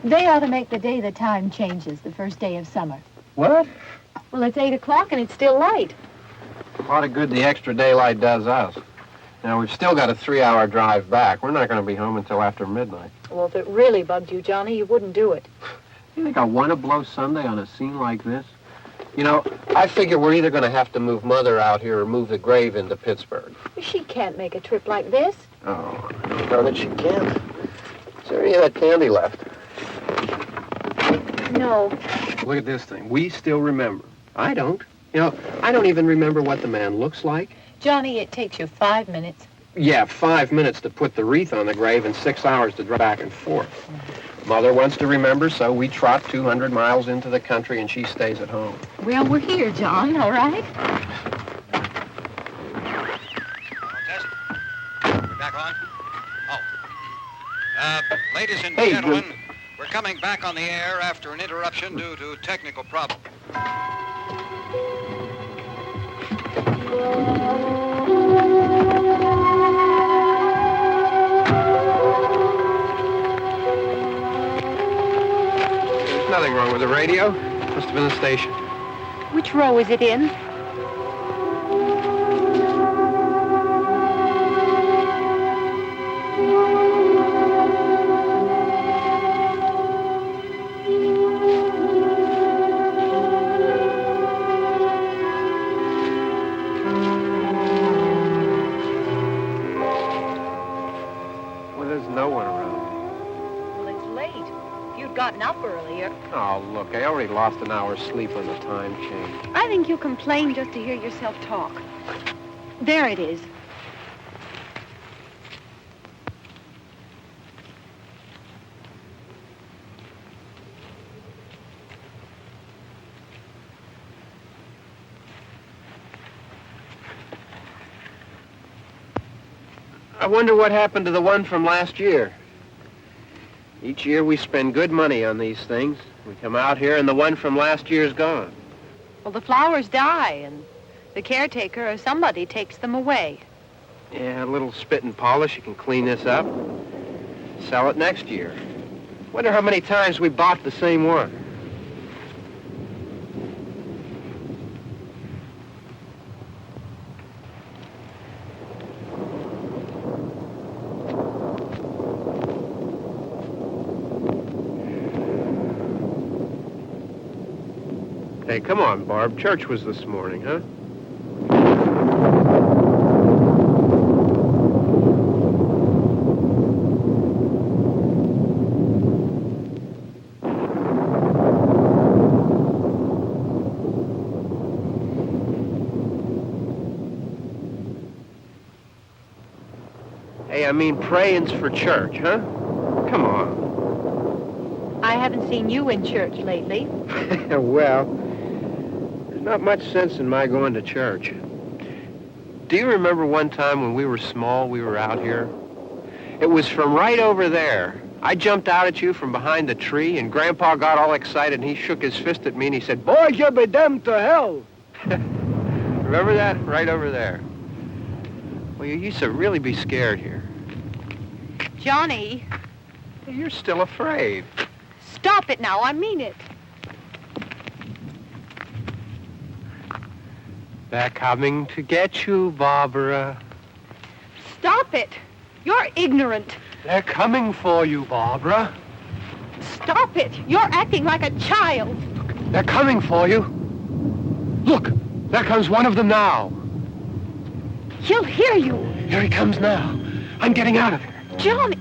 They ought to make the day the time changes, the first day of summer. What? Well, it's 8 o'clock and it's still light. A lot of good the extra daylight does us. Now, we've still got a 3-hour drive back. We're not going to be home until after midnight. Well, if it really bugged you, Johnny, you wouldn't do it. You think I want to blow Sunday on a scene like this? You know, I figure we're either going to have to move Mother out here or move the grave into Pittsburgh. She can't make a trip like this. Oh, darn it, she can't. Is there any of that candy left? No. Look at this thing. We still remember. I don't. You know, I don't even remember what the man looks like. Johnny, it takes you 5 minutes. Yeah, 5 minutes to put the wreath on the grave and 6 hours to drive back and forth. Mother wants to remember, so we trot 200 miles into the country and she stays at home. Well, we're here, John, all right? Test. We're back on? Oh. Ladies and gentlemen, we're coming back on the air after an interruption due to technical problem. There's nothing wrong with the radio. Must have been the station. Which row is it in? Gotten up earlier. Oh, look, I already lost an hour's sleep on the time change. I think you complain just to hear yourself talk. There it is. I wonder what happened to the one from last year. Each year we spend good money on these things. We come out here and the one from last year's gone. Well, the flowers die and the caretaker or somebody takes them away. Yeah, a little spit and polish. You can clean this up. Sell it next year. Wonder how many times we bought the same one. Hey, come on, Barb. Church was this morning, huh? Hey, I mean, praying's for church, huh? Come on. I haven't seen you in church lately. Well, not much sense in my going to church. Do you remember one time when we were small, we were out here? It was from right over there, I jumped out at you from behind the tree, and Grandpa got all excited, and he shook his fist at me, and he said, "Boy, you be damned to hell." Remember that? Right over there. Well, you used to really be scared here. Johnny, You're still afraid. stop it now. I mean it. They're coming to get you, Barbara. Stop it. You're ignorant. They're coming for you, Barbara. Stop it. You're acting like a child. They're coming for you. Look, there comes one of them now. He'll hear you. Here he comes now. I'm getting out of here. Johnny.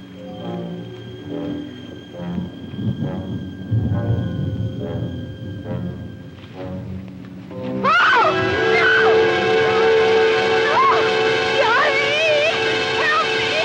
Oh! No! No! Johnny! Help me!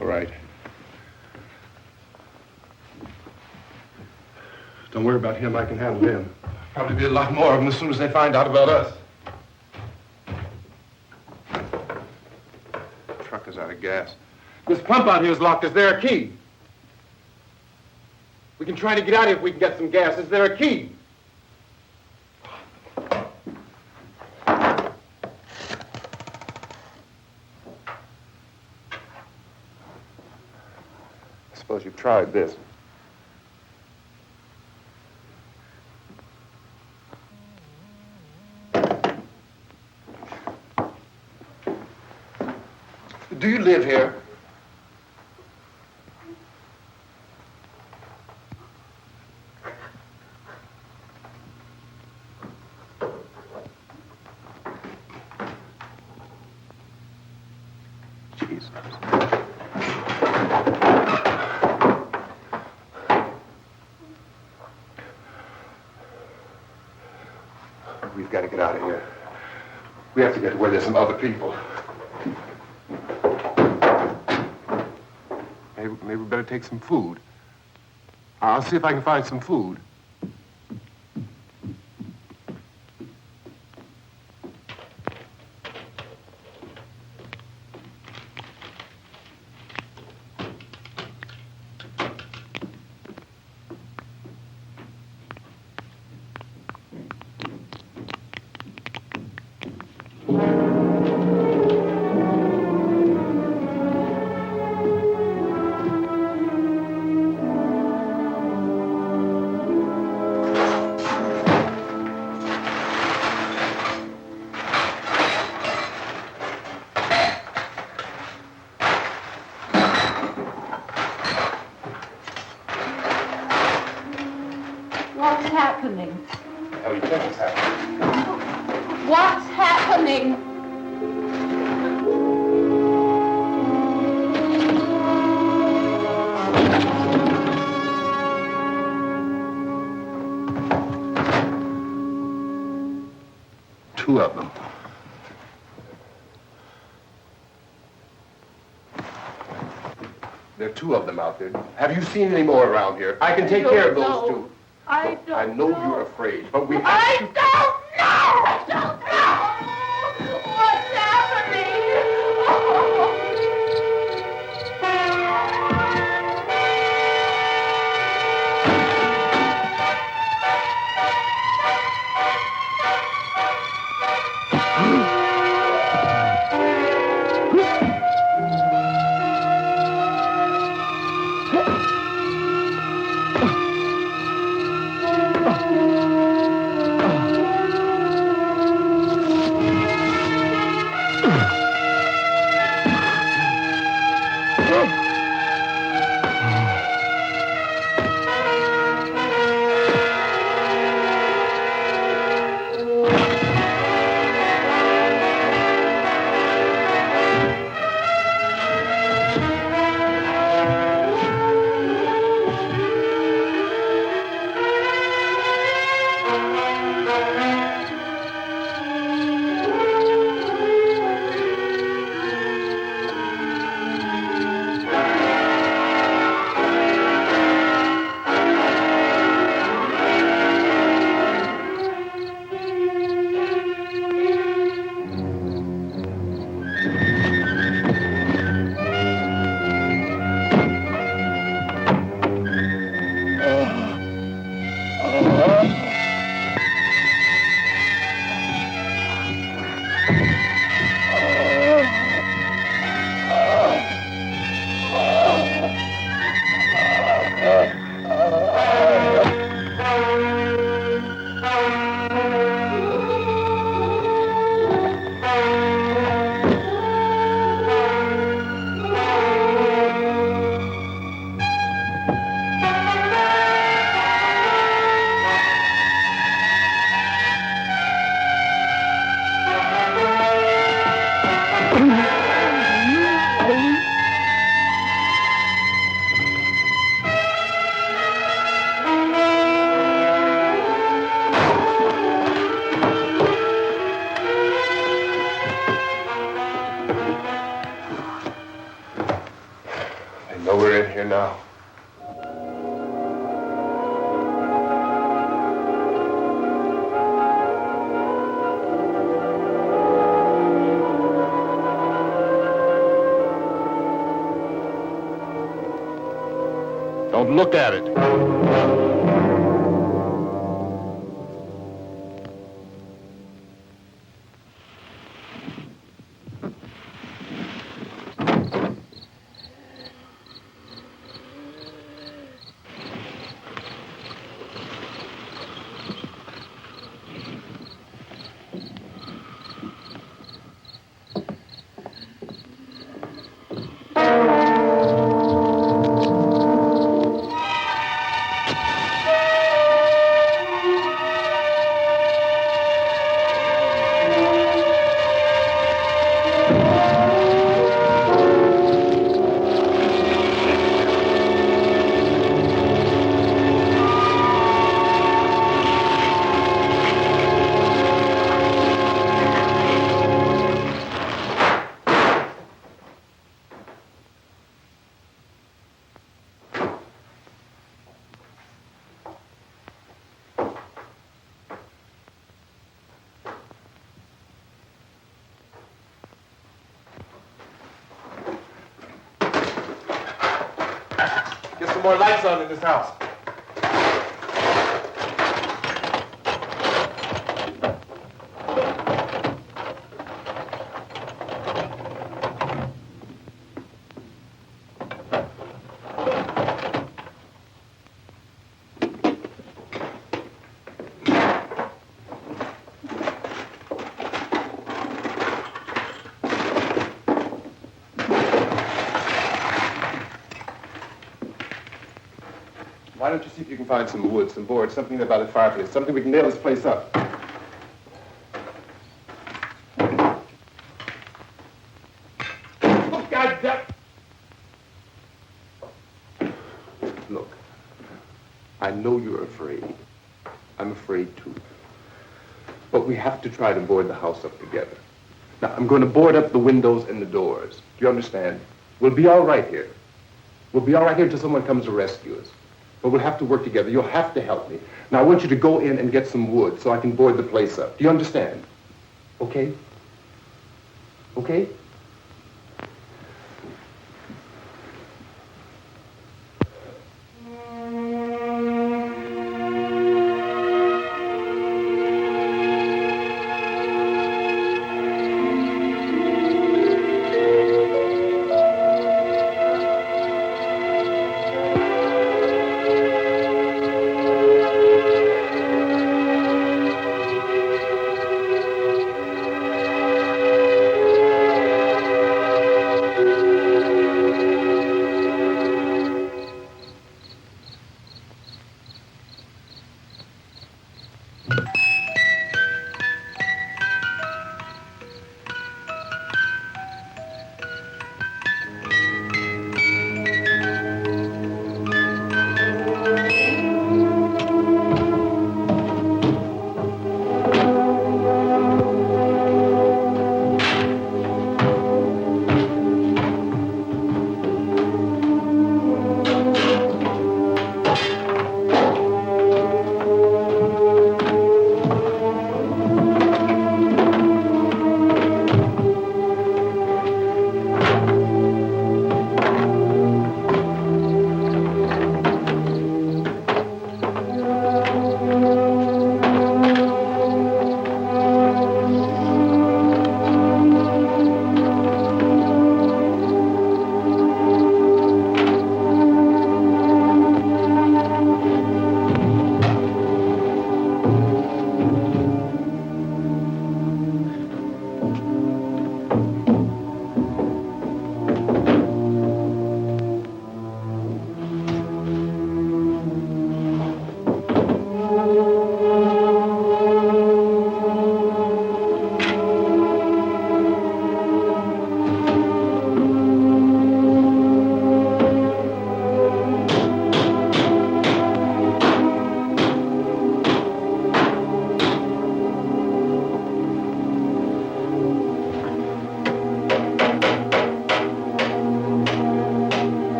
All right. Don't worry about him. I can handle him. Probably be a lot more of them as soon as they find out about us. The truck is out of gas. This pump out here is locked. Is there a key? We can try to get out of here if we can get some gas. Is there a key? Suppose you've tried this. Do you live here? Jesus. We've got to get out of here. We have to get to where there's some other people. Maybe we better take some food. I'll see if I can find some food. What's happening? What the hell do you think is happening? What's happening? Two of them. There are two of them out there. Have you seen any more around here? I can take care of those two. I don't I know you're afraid, but we have I to... don't know! I don't know! What's happening? I know we're in here now. Don't look at it. Get some more lights on in this house. Why don't you see if you can find some wood, some boards, something about the fireplace, something we can nail this place up. Oh, God damn! Look, I know you're afraid. I'm afraid too. But we have to try to board the house up together. Now, I'm going to board up the windows and the doors. Do you understand? We'll be all right here. We'll be all right here until someone comes to rescue us. But we'll have to work together. You'll have to help me. Now, I want you to go in and get some wood so I can board the place up. Do you understand? Okay? Okay?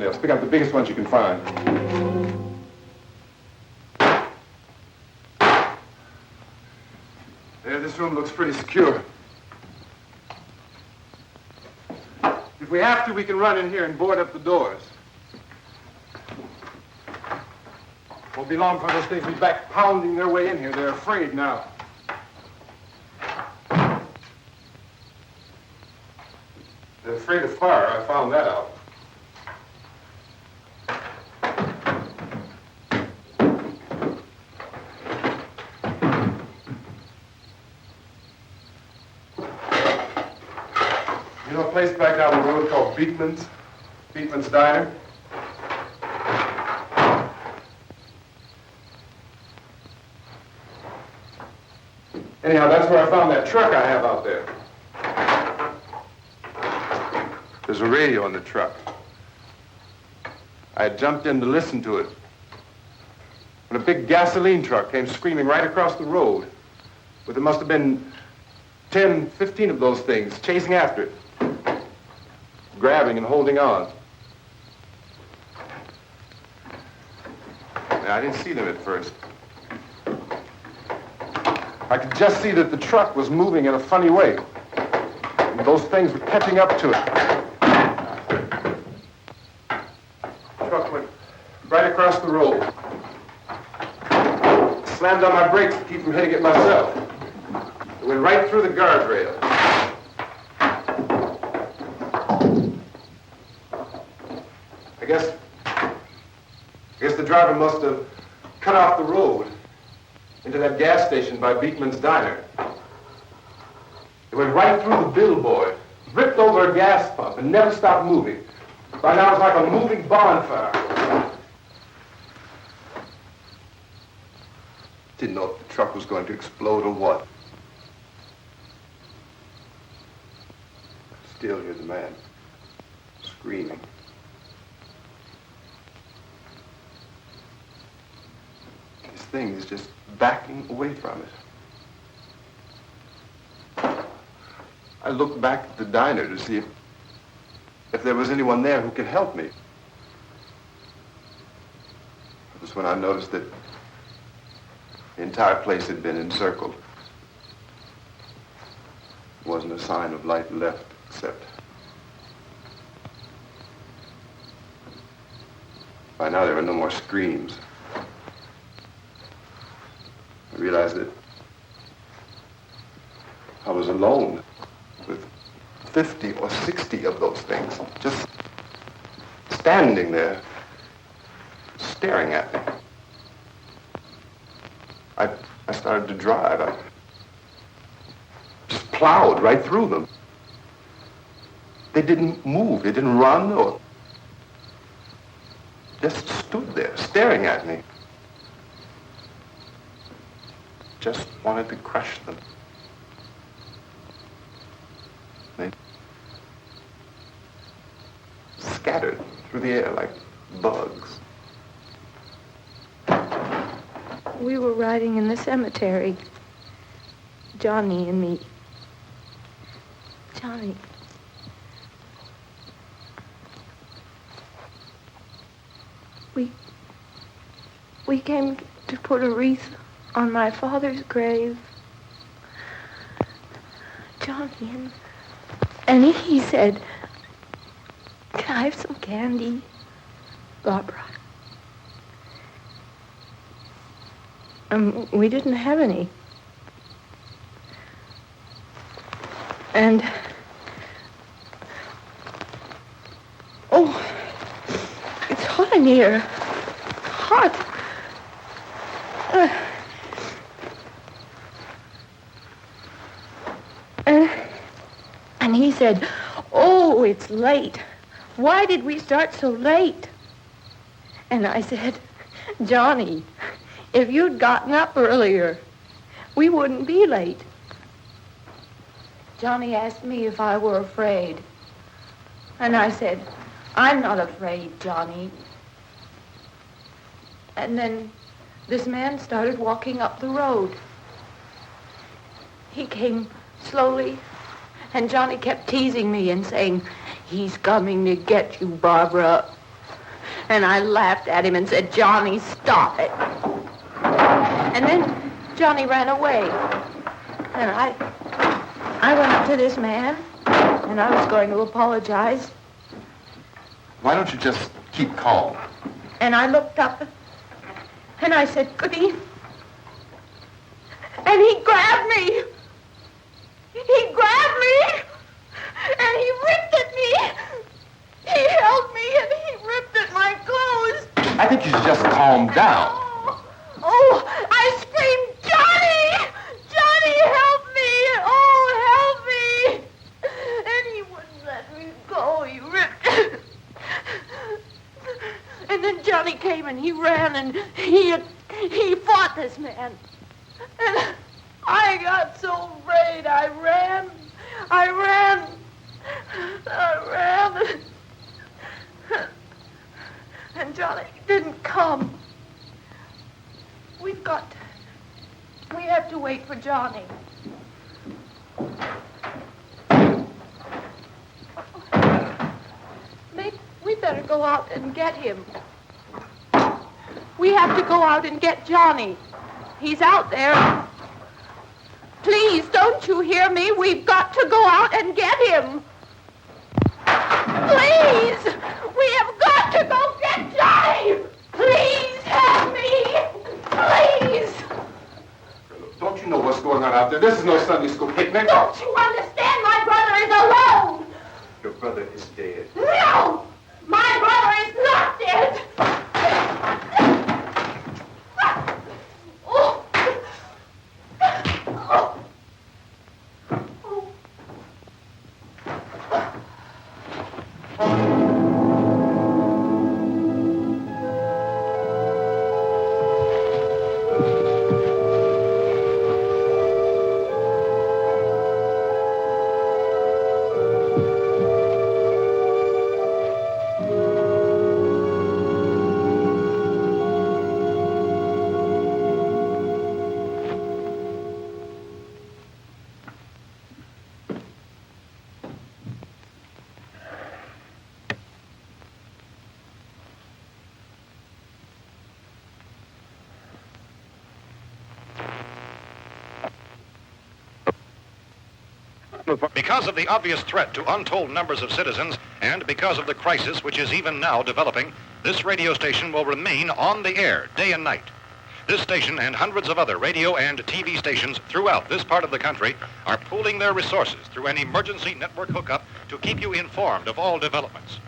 nails. Pick out the biggest ones you can find. Yeah, this room looks pretty secure. If we have to, we can run in here and board up the doors. Won't be long for those things will be back pounding their way in here. They're afraid now. They're afraid of fire. I found that out. You know a place back down the road called Beekman's? Beekman's Diner? Anyhow, that's where I found that truck I have out there. There's a radio in the truck. I had jumped in to listen to it when a big gasoline truck came screaming right across the road. But there must have been 10, 15 of those things chasing after it, grabbing and holding on. Now, I didn't see them at first. I could just see that the truck was moving in a funny way. And those things were catching up to it. The truck went right across the road. Slammed on my brakes to keep from hitting it myself. It went right through the guardrail. I guess the driver must have cut off the road into that gas station by Beekman's Diner. It went right through the billboard, ripped over a gas pump, and never stopped moving. By now, it's like a moving bonfire. Didn't know if the truck was going to explode or what. Still hear the man screaming. This thing is just backing away from it. I looked back at the diner to see if there was anyone there who could help me. It was when I noticed that the entire place had been encircled. There wasn't a sign of light left except by now there were no more screams. I realized that I was alone with 50 or 60 of those things, just standing there, staring at me. I started to drive. I just plowed right through them. They didn't move. They didn't run or just stood there, staring at me. Just wanted to crush them. They scattered through the air like bugs. We were riding in the cemetery, Johnny and me. Johnny. We came to put a wreath on my father's grave. Johnny, and he said, "Can I have some candy, Barbara?" We didn't have any. And, oh, it's hot in here. Hot. And he said, "Oh, it's late. Why did we start so late?" And I said, "Johnny, if you'd gotten up earlier, we wouldn't be late." Johnny asked me if I were afraid. And I said, "I'm not afraid, Johnny." And then this man started walking up the road. He came slowly, and Johnny kept teasing me and saying, "He's coming to get you, Barbara." And I laughed at him and said, Johnny, stop it. And then Johnny ran away. And I went up to this man, and I was going to apologize. Why don't you just keep calm? And I looked up, and I said, Goody. And he grabbed me. He grabbed me, and he ripped at me. He held me, and he ripped at my clothes. I think you should just calm down. Oh, I screamed, Johnny! Johnny, help me! Oh, help me! And he wouldn't let me go. He ripped. And then Johnny came and he ran and he fought this man. And I got so afraid. I ran. And Johnny didn't come. We have to wait for Johnny. We better go out and get him. We have to go out and get Johnny. He's out there. Please, don't you hear me? We've got to go out and get him. Please! We have got to go get Johnny! Please help me! Please! Don't you know what's going on out there? This is no Sunday school picnic. Don't you understand? My brother is alone! Your brother is dead. No! My brother is not dead! Oh. Oh. Because of the obvious threat to untold numbers of citizens, and because of the crisis which is even now developing, this radio station will remain on the air day and night. This station and hundreds of other radio and TV stations throughout this part of the country are pooling their resources through an emergency network hookup to keep you informed of all developments.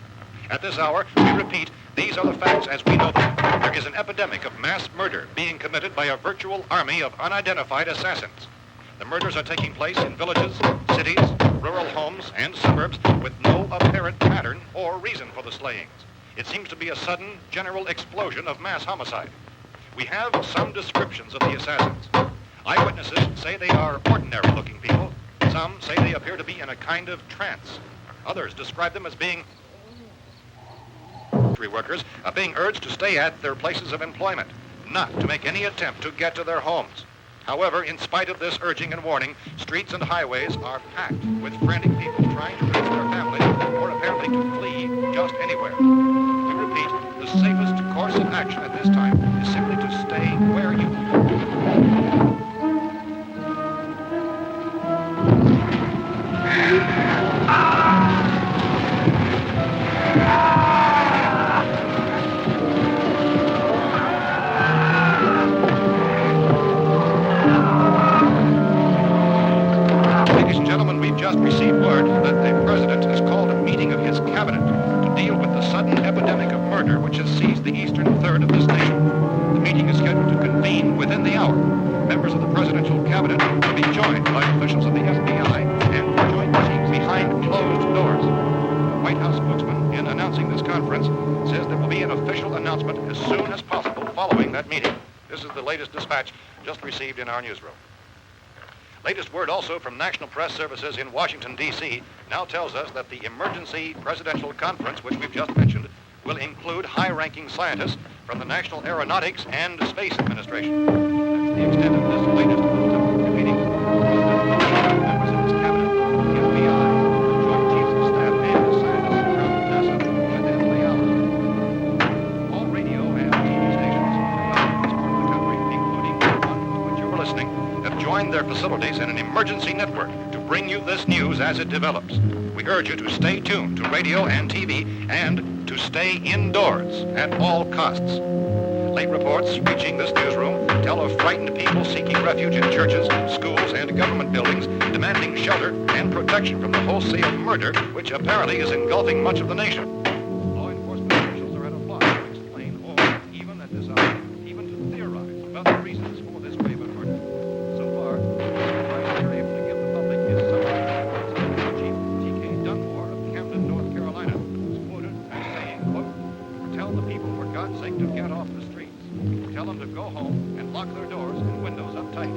At this hour, we repeat, these are the facts as we know them. There is an epidemic of mass murder being committed by a virtual army of unidentified assassins. The murders are taking place in villages, cities, rural homes, and suburbs with no apparent pattern or reason for the slayings. It seems to be a sudden, general explosion of mass homicide. We have some descriptions of the assassins. Eyewitnesses say they are ordinary-looking people. Some say they appear to be in a kind of trance. Others describe them as being factory workers being urged to stay at their places of employment, not to make any attempt to get to their homes. However, in spite of this urging and warning, streets and highways are packed with frantic people trying to reach their families or apparently to flee just anywhere. We repeat, the safest course of action at this time is simply to stay where you just received word that the president has called a meeting of his cabinet to deal with the sudden epidemic of murder which has seized the eastern third of this nation. The meeting is scheduled to convene within the hour. Members of the presidential cabinet will be joined by officials of the FBI and joint meetings behind closed doors. The White House spokesman, in announcing this conference, says there will be an official announcement as soon as possible following that meeting. This is the latest dispatch just received in our newsroom. Latest word also from National Press Services in Washington, D.C. now tells us that the emergency presidential conference, which we've just mentioned, will include high-ranking scientists from the National Aeronautics and Space Administration. That's the extent of this latest meeting. Members of his cabinet, the FBI, the Joint Chiefs of Staff, and scientists from NASA within the hour. in an emergency network to bring you this news as it develops. We urge you to stay tuned to radio and TV and to stay indoors at all costs. Late reports reaching this newsroom tell of frightened people seeking refuge in churches, schools, and government buildings, demanding shelter and protection from the wholesale murder which apparently is engulfing much of the nation. Law enforcement officials are at a loss to explain or, even at this hour, even to theorize about the reasons for this wave of murder. So far, the advice they're able to give the public is something Chief T.K. Dunmore of Camden, North Carolina, who's quoted as saying, quote, "Tell the people, for God's sake, to get off the streets. Tell them to go home and lock their doors and windows up tight.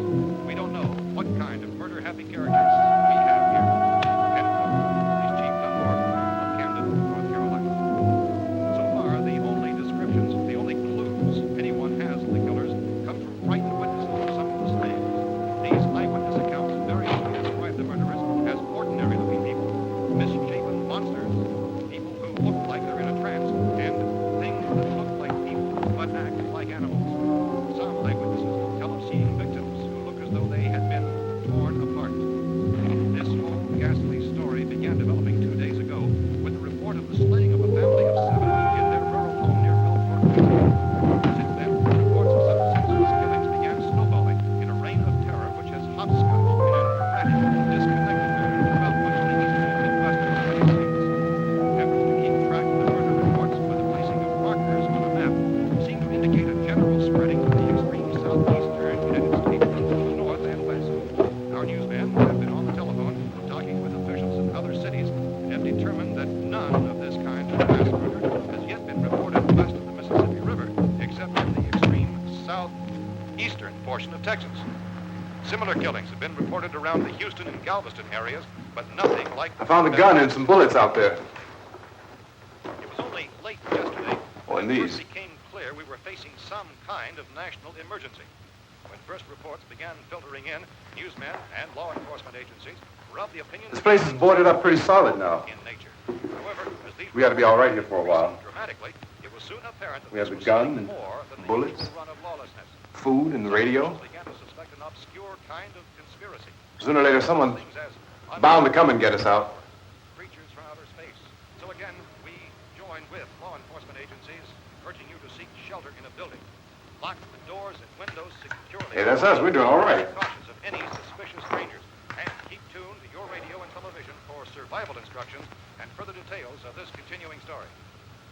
We don't know what kind of murder-happy characters we have here." End quote. He's Chief Dunmore of Camden, North Carolina. So far, the only descriptions, the only clues anyone has of the killers come from frightened witnesses of some of the slaves. These eyewitness accounts variously describe the murderers as ordinary-looking people, misshapen monsters, people who look like they're in a trance, and things that look like people but act like animals. Some eyewitnesses tell of seeing victims who look as though they had been torn apart. This whole ghastly story began developing 2 days ago with the report of the slaying of a family of 7 in their rural home near Gulfport, Virginia. Since then, reports of such senseless killings began snowballing in a reign of terror which has hopscotched in an erratic, disconnected manner throughout much of the eastern Midwestern United States. Efforts to keep track of the murder reports by the placing of markers on a map seem to indicate a general spreading of the extreme southeastern United States to the north and west. Our newsmen have been on the telephone talking with officials in other cities and have determined that none of this kind of mass murder has yet been reported west of the Mississippi River, except in the extreme southeastern portion of Texas. Similar killings have been reported around the Houston and Galveston areas, but nothing like... I found a gun and some bullets out there. It was only late yesterday Oh, and when it these. first became clear we were facing some kind of national emergency. When first reports began filtering in, newsmen and law enforcement agencies were of the opinion This place is boarded up pretty solid now. in nature. However, as these We ought to be all right here for a while. increased dramatically, it was soon apparent that We have this the was gun something and more than bullets. the usual run of lawlessness. Food and the radio. Officials began to suspect an obscure kind of conspiracy. Sooner or later, someone Things as bound to come and get us out. creatures from outer space. So again, we join with law enforcement agencies, urging you to seek shelter in a building. Lock the doors and windows securely. Hey, that's us. We're doing all right. Be cautious of any suspicious strangers. And keep tuned to your radio and television for survival instructions and further details of this continuing story.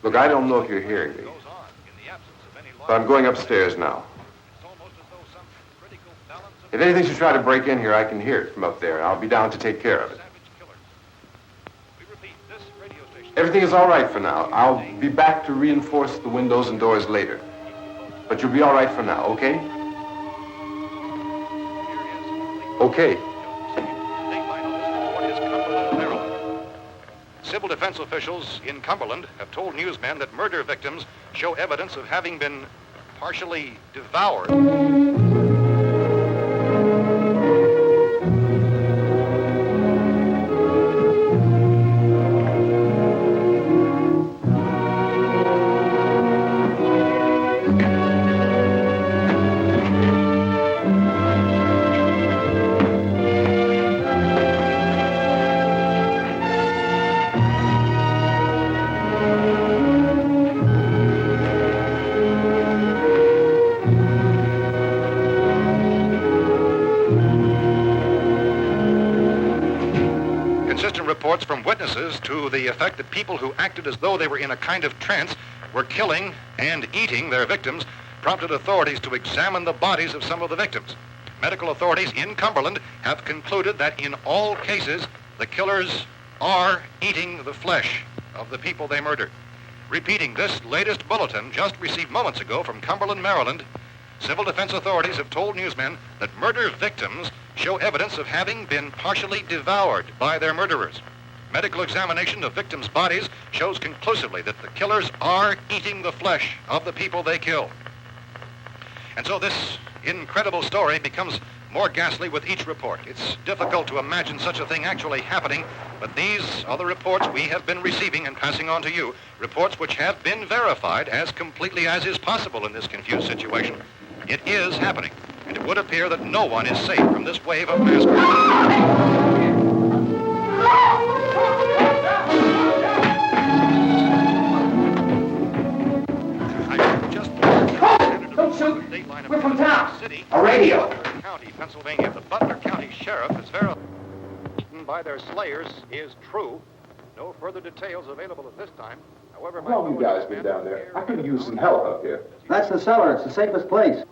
Look, I don't know if you're hearing me, Goes on in the absence of any law. but I'm going upstairs now. It's almost as though some critical balance of If anything should try to break in here, I can hear it from up there. I'll be down to take care of it. savage killers. We repeat, this radio station. Everything is all right for now. I'll be back to reinforce the windows and doors later. But you'll be all right for now, okay? Okay. Civil defense officials in Cumberland have told newsmen that murder victims show evidence of having been partially devoured. Consistent reports from witnesses to the effect that people who acted as though they were in a kind of trance were killing and eating their victims prompted authorities to examine the bodies of some of the victims. Medical authorities in Cumberland have concluded that in all cases, the killers are eating the flesh of the people they murdered. Repeating this latest bulletin just received moments ago from Cumberland, Maryland, civil defense authorities have told newsmen that murder victims show evidence of having been partially devoured by their murderers. Medical examination of victims' bodies shows conclusively that the killers are eating the flesh of the people they kill. And so this incredible story becomes more ghastly with each report. It's difficult to imagine such a thing actually happening, but these are the reports we have been receiving and passing on to you, reports which have been verified as completely as is possible in this confused situation. It is happening. and it would appear that no one is safe from this wave of mass murder. Don't shoot! We're from town. City, A radio. County, Pennsylvania. The Butler County Sheriff is verified by their slayers is true. No further details available at this time. However, How long you guys been down there? I could use some help up here. That's the cellar. It's the safest place.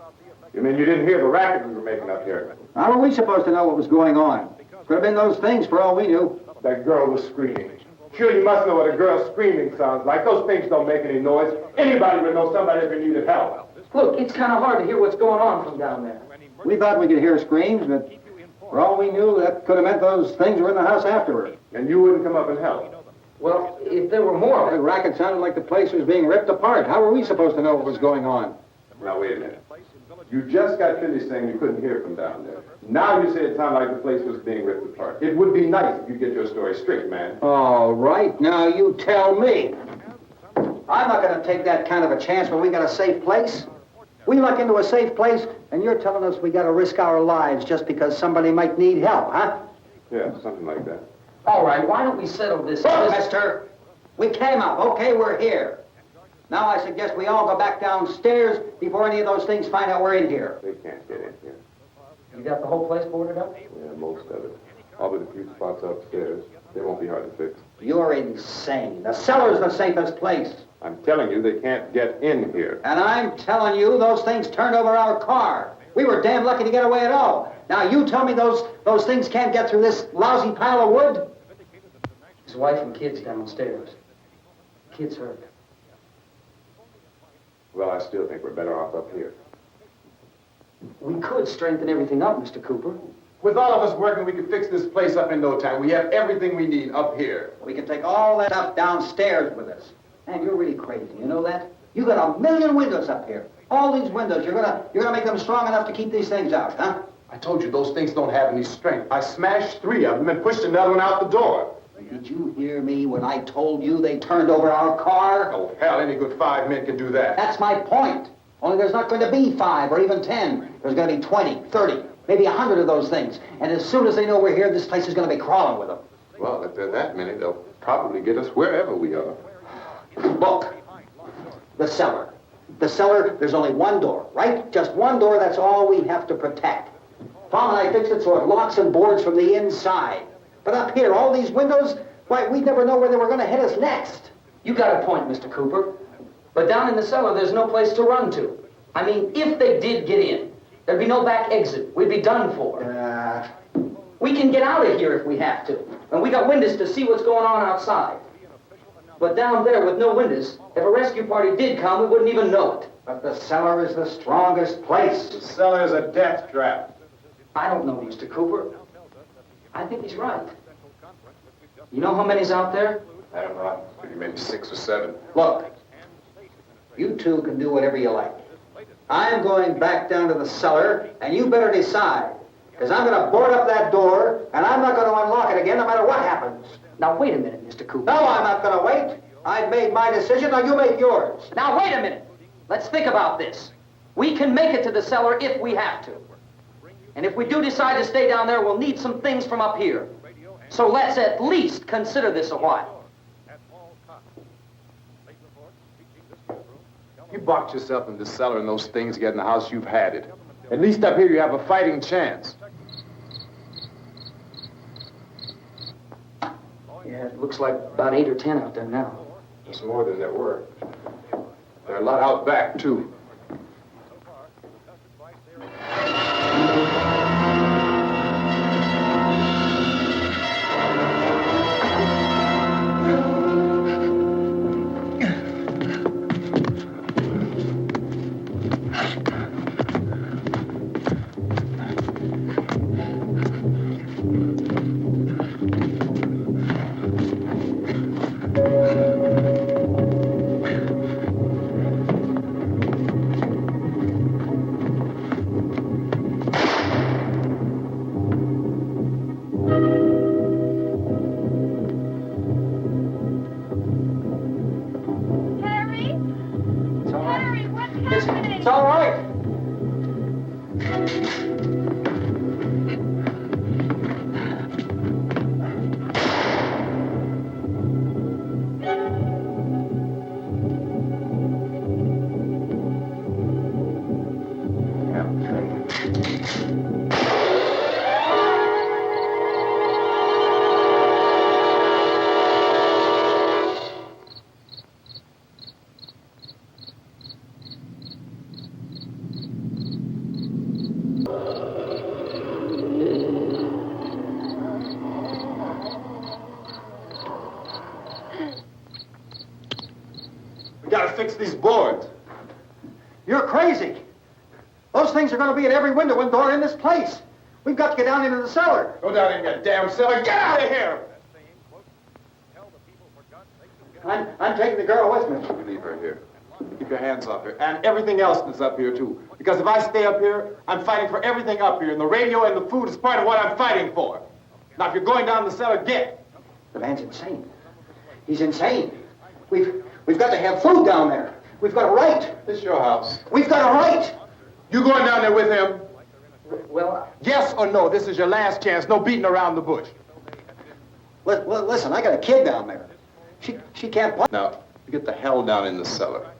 You mean you didn't hear the racket we were making up here? How were we supposed to know what was going on? Could have been those things for all we knew. That girl was screaming. Sure, you must know what a girl screaming sounds like. Those things don't make any noise. Anybody would know somebody ever needed help. Look, it's kind of hard to hear what's going on from down there. We thought we could hear screams, but for all we knew, that could have meant those things were in the house afterward. And you wouldn't come up and help. Well, if there were more... The racket sounded like the place was being ripped apart. How were we supposed to know what was going on? Now, wait a minute. You just got finished saying you couldn't hear from down there. Now you say it sounded like the place was being ripped apart. It would be nice if you get your story straight, man. All right, now you tell me. I'm not going to take that kind of a chance when we got a safe place. We luck into a safe place, and you're telling us we got to risk our lives just because somebody might need help, huh? Yeah, something like that. All right, why don't we settle this... Look, mister, we came up. Okay, we're here. Now I suggest we all go back downstairs before any of those things find out we're in here. They can't get in here. You got the whole place boarded up? Yeah, most of it. All but a few spots upstairs. They won't be hard to fix. You're insane. The cellar's the safest place. I'm telling you, they can't get in here. And I'm telling you, those things turned over our car. We were damn lucky to get away at all. Now you tell me those things can't get through this lousy pile of wood? His wife and kids downstairs. Kids hurt. Well, I still think we're better off up here. We could strengthen everything up, Mr. Cooper. With all of us working, we could fix this place up in no time. We have everything we need up here. We can take all that stuff downstairs with us. Man, you're really crazy. You know that? You got 1,000,000 windows up here. All these windows, you're gonna make them strong enough to keep these things out, huh? I told you those things don't have any strength. I smashed 3 of them and pushed another one out the door. Did you hear me when I told you they turned over our car? Oh, hell, any good 5 men can do that. That's my point. Only there's not going to be 5 or even 10. There's going to be 20, 30, maybe 100 of those things. And as soon as they know we're here, this place is going to be crawling with them. Well, if there are that many, they'll probably get us wherever we are. Look, the cellar. The cellar, there's only one door, right? Just one door, that's all we have to protect. Tom and I fixed it so it locks and boards from the inside. But up here, all these windows, why, we'd never know where they were going to hit us next. You got a point, Mr. Cooper. But down in the cellar, there's no place to run to. I mean, if they did get in, there'd be no back exit. We'd be done for. We can get out of here if we have to. And we got windows to see what's going on outside. But down there with no windows, if a rescue party did come, we wouldn't even know it. But the cellar is the strongest place. The cellar is a death trap. I don't know, Mr. Cooper. I think he's right. You know how many's out there? I don't know. Maybe 6 or 7. Look, you two can do whatever you like. I'm going back down to the cellar, and you better decide. Because I'm going to board up that door, and I'm not going to unlock it again no matter what happens. Now, wait a minute, Mr. Cooper. No, I'm not going to wait. I've made my decision, now you make yours. Now, wait a minute. Let's think about this. We can make it to the cellar if we have to. And if we do decide to stay down there, we'll need some things from up here. So let's at least consider this a while. You boxed yourself in the cellar and those things get in the house, you've had it. At least up here you have a fighting chance. Yeah, it looks like about 8 or 10 out there now. There's more than there were. There are a lot out back, too. fix these boards. You're crazy. Those things are going to be at every window and door in this place. We've got to get down into the cellar. Go down in your damn cellar. Get out of here! I'm taking the girl with me. You leave her here. Keep your hands off her. And everything else that's up here, too. Because if I stay up here, I'm fighting for everything up here. And the radio and the food is part of what I'm fighting for. Now, if you're going down the cellar, get. The man's insane. He's insane. We've got to have food down there. We've got a right. This is your house. We've got a right. You going down there with him? Well, Yes or no? This is your last chance. No beating around the bush. Listen, I got a kid down there. She can't... Now, you get the hell down in the cellar.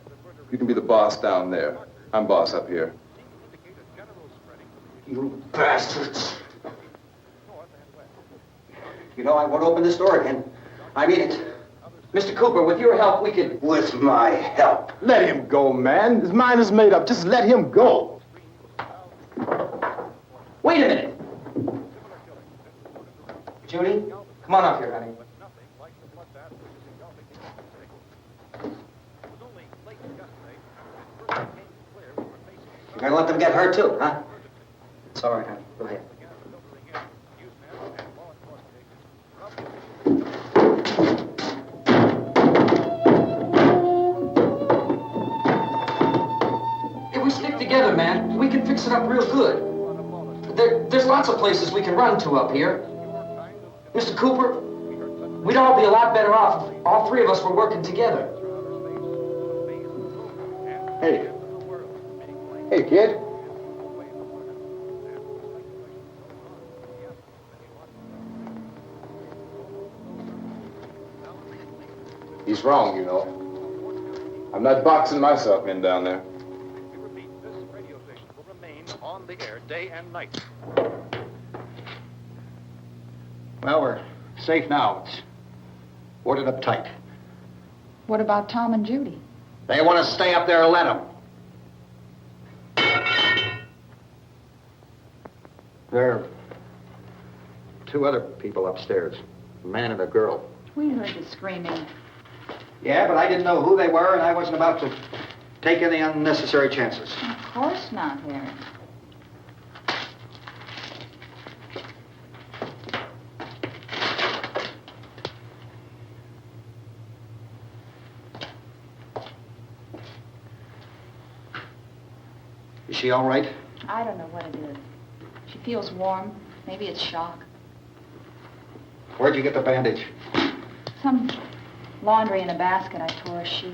You can be the boss down there. I'm boss up here. You bastards. You know, I won't open this door again. I mean it. Mr. Cooper, with your help, we could... With my help. Let him go, man. His mind is made up. Just let him go. Wait a minute. Judy, come on up here, honey. You're going to let them get hurt, too, huh? It's all right, honey. Go ahead. If we stick together, man, we can fix it up real good. There's lots of places we can run to up here. Mr. Cooper, we'd all be a lot better off if all three of us were working together. Hey. Hey, kid. He's wrong, you know. I'm not boxing myself in down there. We repeat, this radio station will remain on the air day and night. Well, we're safe now. It's boarded up tight. What about Tom and Judy? They want to stay up there, let them. There are two other people upstairs, a man and a girl. We heard the screaming. Yeah, but I didn't know who they were, and I wasn't about to take any unnecessary chances. Of course not, Harry. Is she all right? I don't know what it is. She feels warm. Maybe it's shock. Where'd you get the bandage? Some laundry in a basket. I tore a sheet.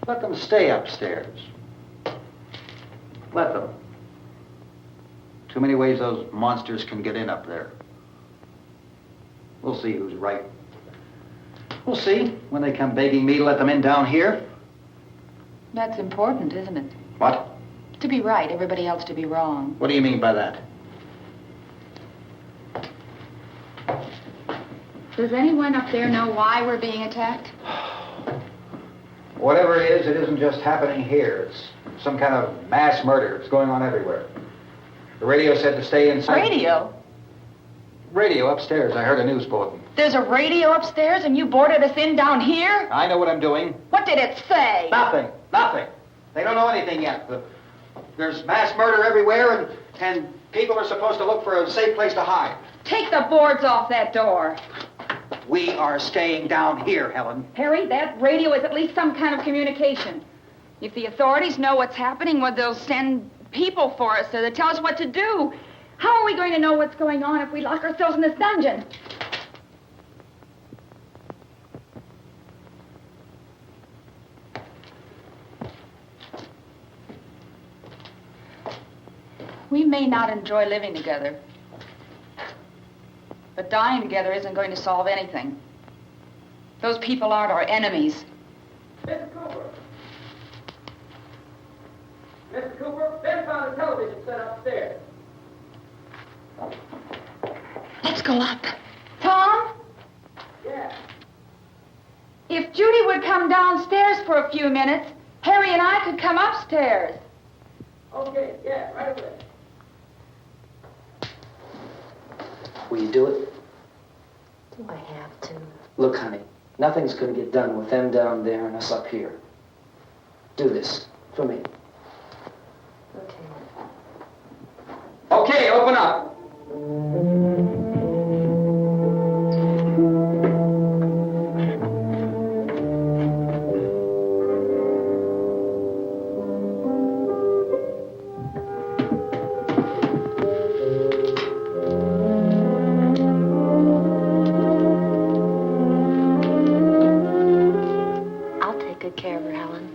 Let them stay upstairs. Let them. Too many ways those monsters can get in up there. We'll see who's right. We'll see when they come begging me to let them in down here. That's important, isn't it? What? To be right, everybody else to be wrong. What do you mean by that? Does anyone up there know why we're being attacked? Whatever it isn't just happening here. It's some kind of mass murder. It's going on everywhere. The radio said to stay inside. Radio? Radio upstairs. I heard a news bulletin. There's a radio upstairs and you boarded us in down here? I know what I'm doing. What did it say? Nothing. Nothing. They don't know anything yet. There's mass murder everywhere, and people are supposed to look for a safe place to hide. Take the boards off that door. We are staying down here, Helen. Harry, that radio is at least some kind of communication. If the authorities know what's happening, well, they'll send people for us so they'll tell us what to do. How are we going to know what's going on if we lock ourselves in this dungeon? We may not enjoy living together, but dying together isn't going to solve anything. Those people aren't our enemies. Mr. Cooper! Mr. Cooper, Ben found a television set upstairs. Let's go up. Tom? Yeah. If Judy would come downstairs for a few minutes, Harry and I could come upstairs. Okay, yeah, right away. Will you do it? Do I have to? Look, honey, nothing's going to get done with them down there and us up here. Do this for me. Okay. Okay, open up. I'll take good care of her, Helen.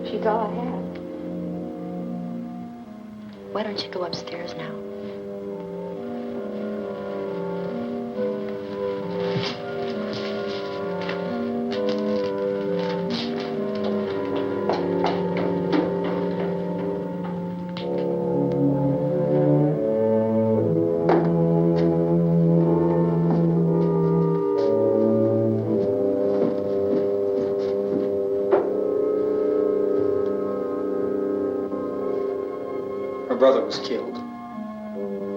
She's all I have. Why don't you go upstairs now? Her brother was killed.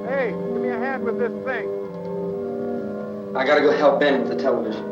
Hey, give me a hand with this thing. I gotta go help Ben with the television.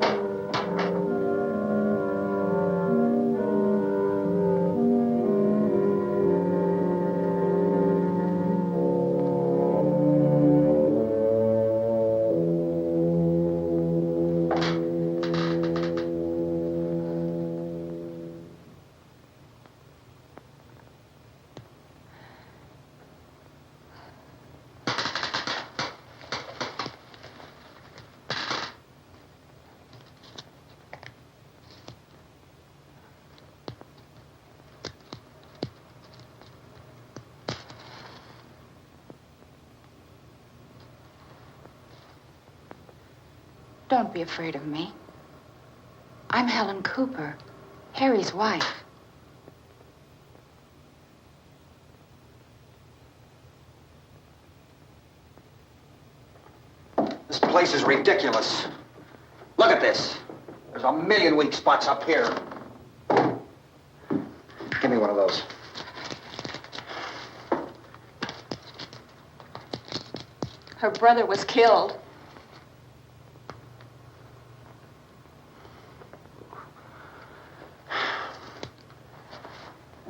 Don't be afraid of me. I'm Helen Cooper, Harry's wife. This place is ridiculous. Look at this. There's a million weak spots up here. Give me one of those. Her brother was killed.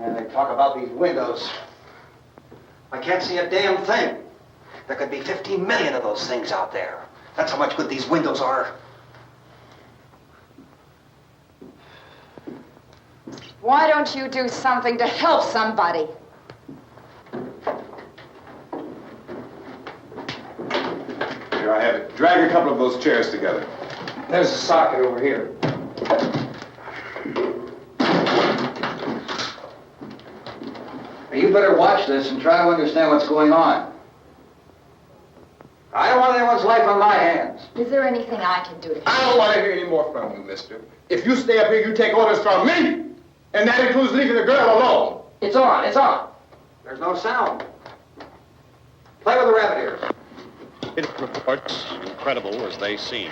And they talk about these windows. I can't see a damn thing. There could be 15 million of those things out there. That's how much good these windows are. Why don't you do something to help somebody? Here, I have it. Drag a couple of those chairs together. There's a socket over here. You better watch this and try to understand what's going on. I don't want anyone's life on my hands. Is there anything I can do to help? I don't want to hear any more from you, mister. If you stay up here, you take orders from me. And that includes leaving the girl alone. It's on, it's on. There's no sound. Play with the rabbit ears. Reports, incredible as they seem,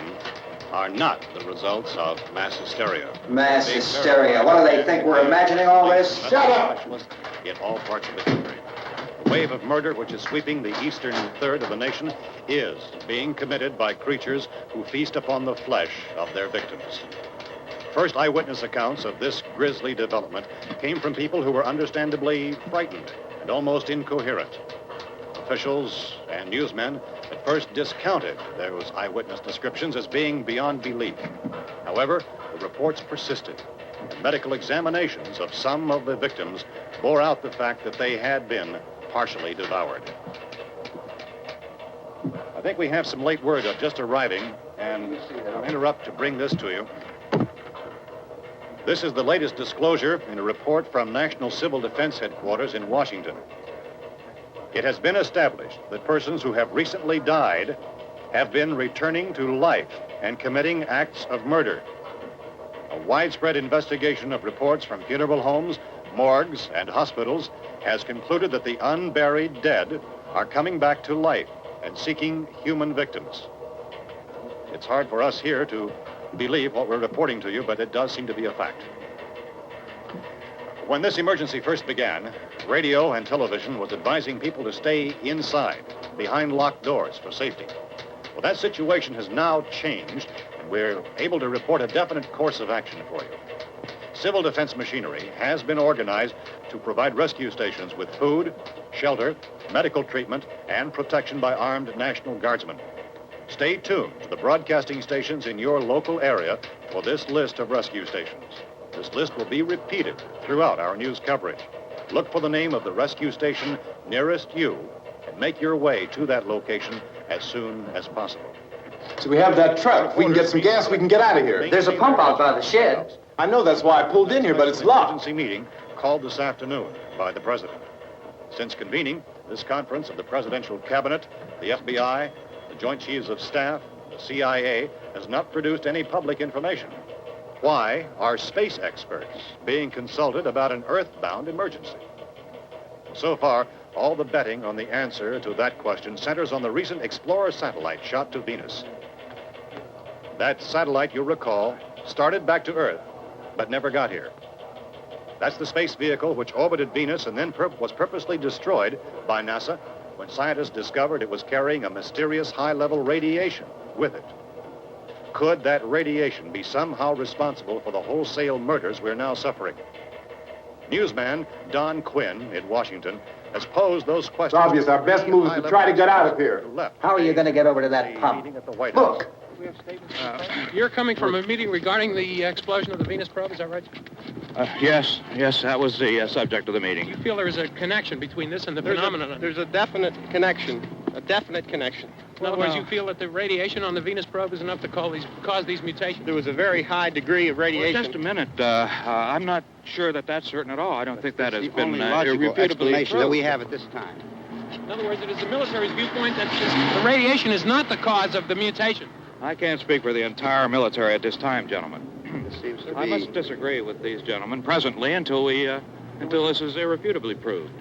are not the results of mass hysteria. Mass hysteria. What do they think? We're imagining all this? Shut up! In all parts of the country. The wave of murder which is sweeping the eastern third of the nation is being committed by creatures who feast upon the flesh of their victims. First eyewitness accounts of this grisly development came from people who were understandably frightened and almost incoherent. Officials and newsmen at first discounted those eyewitness descriptions as being beyond belief. However, the reports persisted. And medical examinations of some of the victims bore out the fact that they had been partially devoured. I think we have some late word just arriving, and I'll interrupt to bring this to you. This is the latest disclosure in a report from National Civil Defense Headquarters in Washington. It has been established that persons who have recently died have been returning to life and committing acts of murder. A widespread investigation of reports from funeral homes, morgues, and hospitals has concluded that the unburied dead are coming back to life and seeking human victims. It's hard for us here to believe what we're reporting to you, but it does seem to be a fact. When this emergency first began, radio and television was advising people to stay inside, behind locked doors for safety. Well, that situation has now changed, and we're able to report a definite course of action for you. Civil defense machinery has been organized to provide rescue stations with food, shelter, medical treatment, and protection by armed National Guardsmen. Stay tuned to the broadcasting stations in your local area for this list of rescue stations. This list will be repeated throughout our news coverage. Look for the name of the rescue station nearest you and make your way to that location as soon as possible. So we have that truck. We can get some gas, we can get out of here. There's a pump out by the shed. I know, that's why I pulled in here, but it's locked. Emergency meeting called this afternoon by the President. Since convening this conference of the Presidential Cabinet, the FBI, the Joint Chiefs of Staff, the CIA has not produced any public information. Why are space experts being consulted about an Earth-bound emergency? So far, all the betting on the answer to that question centers on the recent Explorer satellite shot to Venus. That satellite, you'll recall, started back to Earth, but never got here. That's the space vehicle which orbited Venus and then was purposely destroyed by NASA when scientists discovered it was carrying a mysterious high-level radiation with it. Could that radiation be somehow responsible for the wholesale murders we're now suffering? Newsman Don Quinn in Washington has posed those questions. It's obvious our best move is to try to get out of here. How are you going to get over to that pump? Look! You're coming from a meeting regarding the explosion of the Venus probe, is that right? Yes, that was the subject of the meeting. You feel there is a connection between this and the phenomenon? There's a definite connection. In other words, you feel that the radiation on the Venus probe is enough to cause these mutations? There was a very high degree of radiation. Well, just a minute. I'm not sure that that's certain at all. I don't think that has been logical explanation proved. that we have at this time. In other words, it is the military's viewpoint that the radiation is not the cause of the mutation. I can't speak for the entire military at this time, gentlemen. This seems to I be... must disagree with these gentlemen presently until this is irrefutably proved.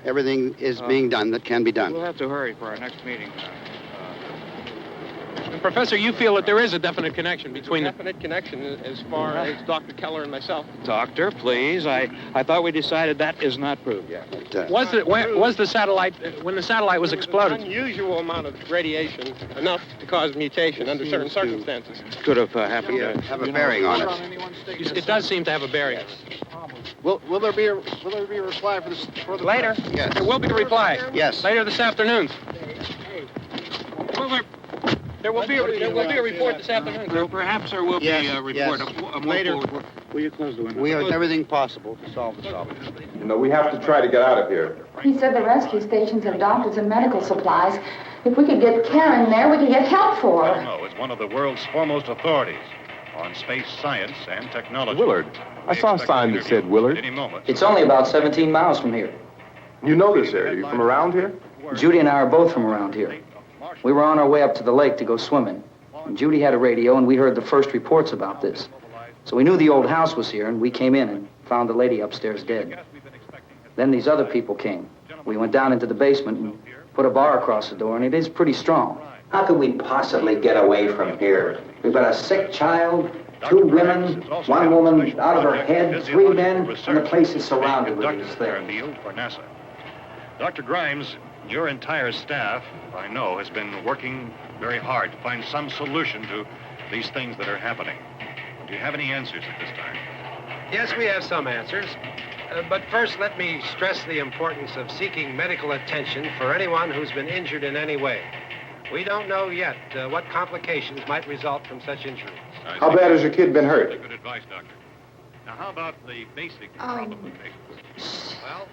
everything is being done that can be done. We'll have to hurry for our next meeting. Professor, you feel that there is a definite connection between definite connection as far as Dr. Keller and myself. Doctor, please. I thought we decided that is not proved yet. Was the satellite, when the satellite was exploded? An unusual amount of radiation, enough to cause mutation under certain circumstances. Could have happened. Have a bearing on it. It does seem to have a bearing. Will there be a reply for this later? Yes. There will be a reply. Yes. Later this afternoon. There will be a report this afternoon. Well, perhaps there will be a report. Yes. Later. Will you close the window? We have everything possible to solve the problem. You know, we have to try to get out of here. He said the rescue stations have doctors and medical supplies. If we could get Karen there, we could get help for her. No, it's one of the world's foremost authorities on space science and technology. Willard. I saw a sign that said Willard. Any moment. It's only about 17 miles from here. You know this area. You from around here? Judy and I are both from around here. We were on our way up to the lake to go swimming. And Judy had a radio, and we heard the first reports about this. So we knew the old house was here, and we came in and found the lady upstairs dead. Then these other people came. We went down into the basement and put a bar across the door, and it is pretty strong. How could we possibly get away from here? We've got a sick child, 2 women, 1 woman out of her head, 3 men, and the place is surrounded with these things. For NASA. Dr. Grimes, your entire staff, I know, has been working very hard to find some solution to these things that are happening. Do you have any answers at this time? Yes, we have some answers. But first, let me stress the importance of seeking medical attention for anyone who's been injured in any way. We don't know yet what complications might result from such injuries. How bad has your kid been hurt? Good advice, Doctor. Now, how about the basic problem of patients? Well,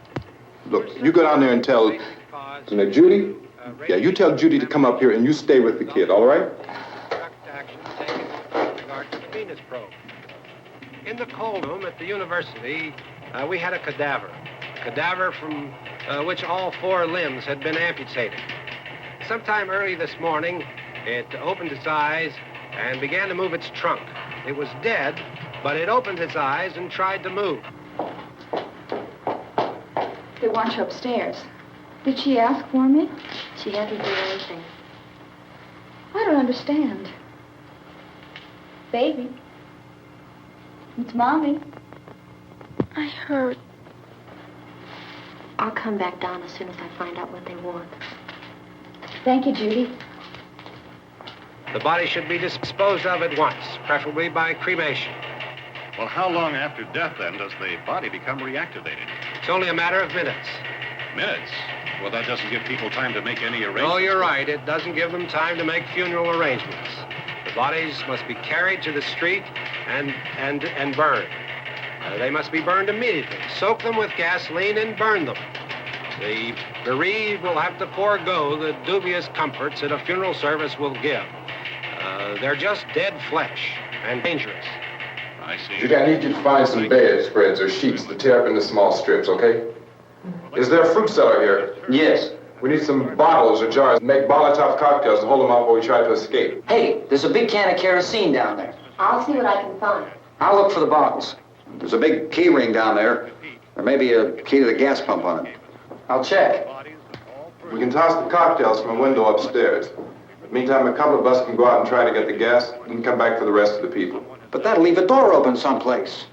Look, you go down there and tell, Judy? Yeah, you tell Judy to come up here and you stay with the kid, all right? action taken with regard to the Venus probe. In the cold room at the university, we had a cadaver from which all 4 limbs had been amputated. Sometime early this morning, it opened its eyes and began to move its trunk. It was dead, but it opened its eyes and tried to move. They want you upstairs. Did she ask for me? She hasn't done anything. I don't understand. Baby. It's Mommy. I hurt. I'll come back down as soon as I find out what they want. Thank you, Judy. The body should be disposed of at once, preferably by cremation. Well, how long after death, then, does the body become reactivated? It's only a matter of minutes. Minutes? Well, that doesn't give people time to make any arrangements. Oh, you're right. It doesn't give them time to make funeral arrangements. The bodies must be carried to the street and burned. They must be burned immediately. Soak them with gasoline and burn them. The bereaved will have to forego the dubious comforts that a funeral service will give. They're just dead flesh and dangerous. I see. Judy, I need you to find some bedspreads or sheets to tear up into small strips, okay? Is there a fruit cellar here? Yes. We need some bottles or jars to make Molotov cocktails to hold them out while we try to escape. Hey, there's a big can of kerosene down there. I'll see what I can find. I'll look for the bottles. There's a big key ring down there. There may be a key to the gas pump on it. I'll check. We can toss the cocktails from a window upstairs. Meantime, a couple of us can go out and try to get the gas and come back for the rest of the people. But that'll leave a door open someplace.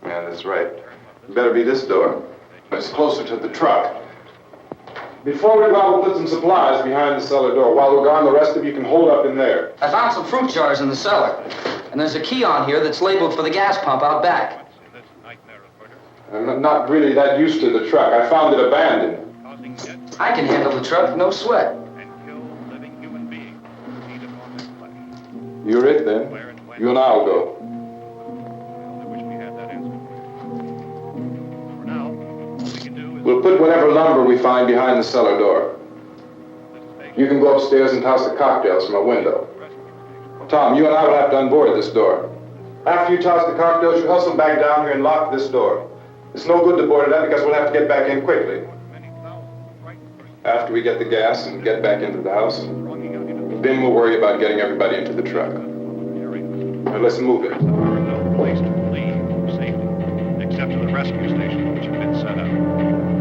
Yeah, that's right. It better be this door. It's closer to the truck. Before we go out, we'll put some supplies behind the cellar door. While we're gone, the rest of you can hold up in there. I found some fruit jars in the cellar. And there's a key on here that's labeled for the gas pump out back. I'm not really that used to the truck. I found it abandoned. I can handle the truck, no sweat. You're it, then. You and I'll go. We'll put whatever lumber we find behind the cellar door. You can go upstairs and toss the cocktails from a window. Tom, you and I will have to unboard this door. After you toss the cocktails, you hustle back down here and lock this door. It's no good to board it up because we'll have to get back in quickly. After we get the gas and get back into the house, then we'll worry about getting everybody into the truck. Now let's move it. No place to leave for safety, except to the rescue station which have been set up.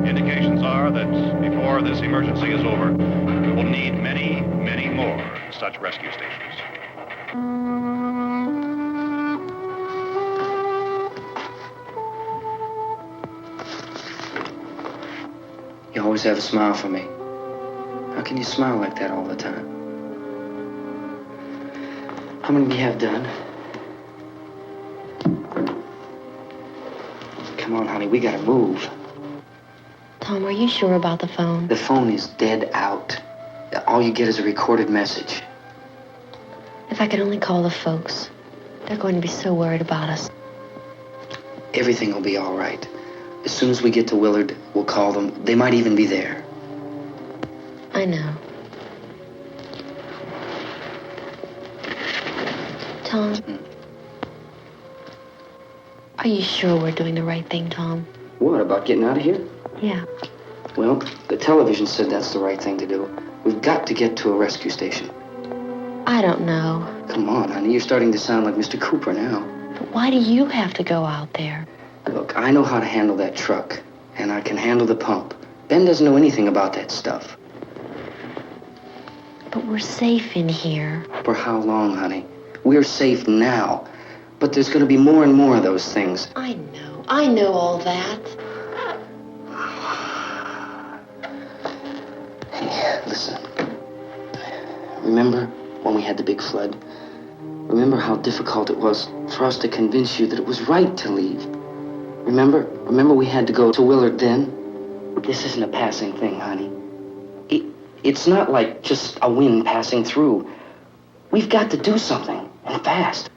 Indications are that before this emergency is over, we will need many, many more such rescue stations. You always have a smile for me. How can you smile like that all the time? How many do you have done? Come on, honey, we gotta move. Tom, are you sure about the phone? The phone is dead out. All you get is a recorded message. If I could only call the folks. They're going to be so worried about us. Everything will be all right. As soon as we get to Willard, we'll call them. They might even be there. I know. Tom? Are you sure we're doing the right thing, Tom? What, about getting out of here? Yeah. Well, the television said that's the right thing to do. We've got to get to a rescue station. I don't know. Come on, honey. You're starting to sound like Mr. Cooper now. But why do you have to go out there? Look, I know how to handle that truck, and I can handle the pump. Ben doesn't know anything about that stuff. But we're safe in here. For how long, honey? We're safe now. But there's going to be more and more of those things. I know. I know all that. Hey, listen. Remember when we had the big flood? Remember how difficult it was for us to convince you that it was right to leave? Remember we had to go to Willard then? This isn't a passing thing, honey. It's not like just a wind passing through. We've got to do something, and fast.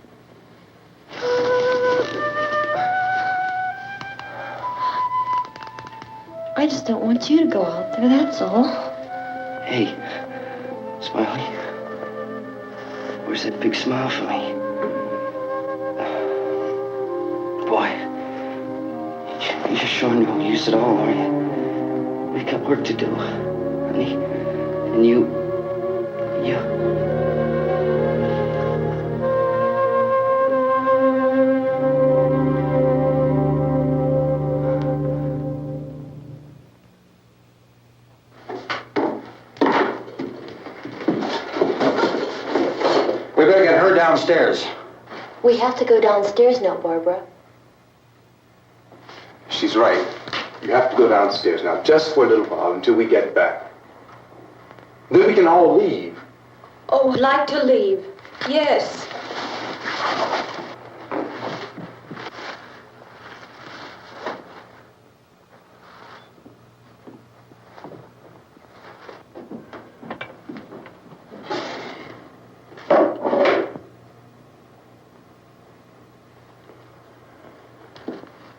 I just don't want you to go out there, that's all. Hey, Smiley. Where's that big smile for me? Boy, you're sure no use at all, are you? We've got work to do, honey. And you... We better get her downstairs. We have to go downstairs now, Barbara. She's right. You have to go downstairs now, just for a little while, until we get back. Then we can all leave. Oh, I'd like to leave. Yes.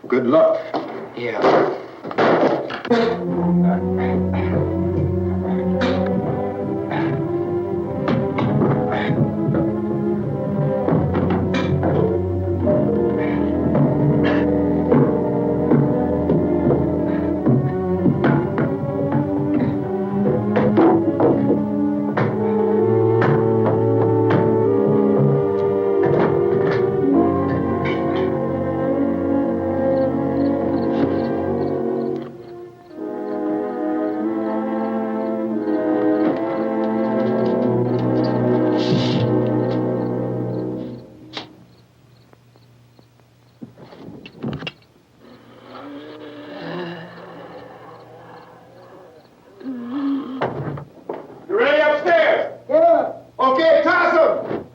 Good luck. Yeah. You ready upstairs? Yeah. Okay, toss them.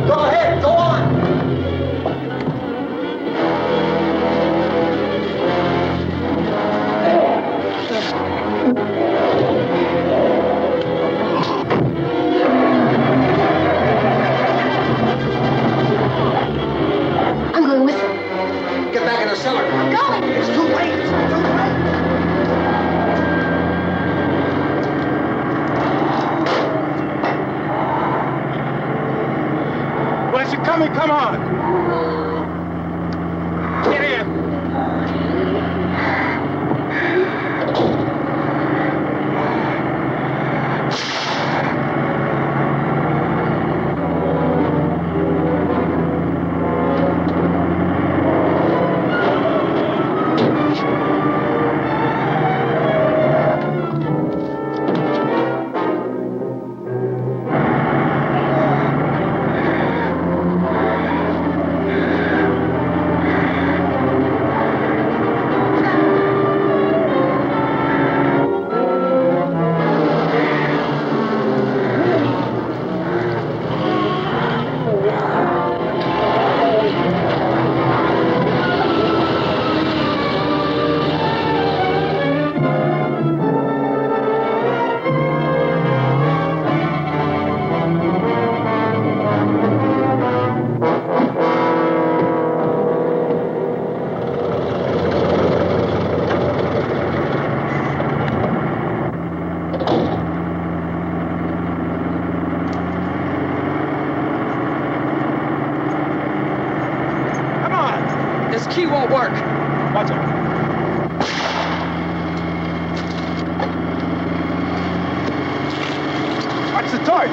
Go ahead, go on. I'm going with them. Get back in the cellar. I'm going. It's too late. It's too late. Unless you're coming, come on. Get in. This key won't work. Watch it. Watch the torch.